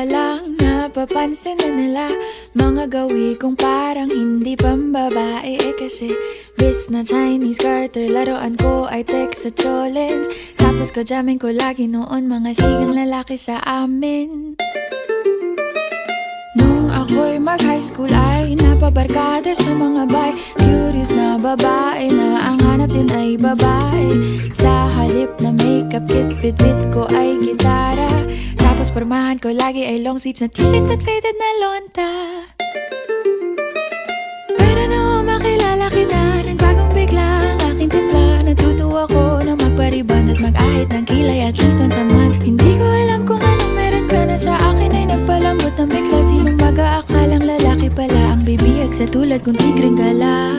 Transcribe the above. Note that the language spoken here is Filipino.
pa lang napapansin na nila mga gawi kong parang hindi pambabae. Kasi bis na Chinese garter, laruan ko ay text sa cholens. Tapos jamming ko lagi noon mga sigang lalaki sa amin. Nung ako'y mag-high school ay napabarkada sa mga bay. Curious na babae na ang hanap din ay babae. Sa halip na makeup kit, bit-bit ko ay gitara. Tapos pormahan ko lagi ay long sleeves na t-shirt at faded na lonta. Pero nung makilala kita, nagbagong bigla ang aking timpla. Natutuwa ko na magpariban at mag-ahit ng kilay at least once a month. Hindi ko alam kung anong meron ka na sa akin ay nagpalambot ng bigla. Sinong mag-aakalang lalaki pala ang bibiyag sa tulad kong tigreng gala.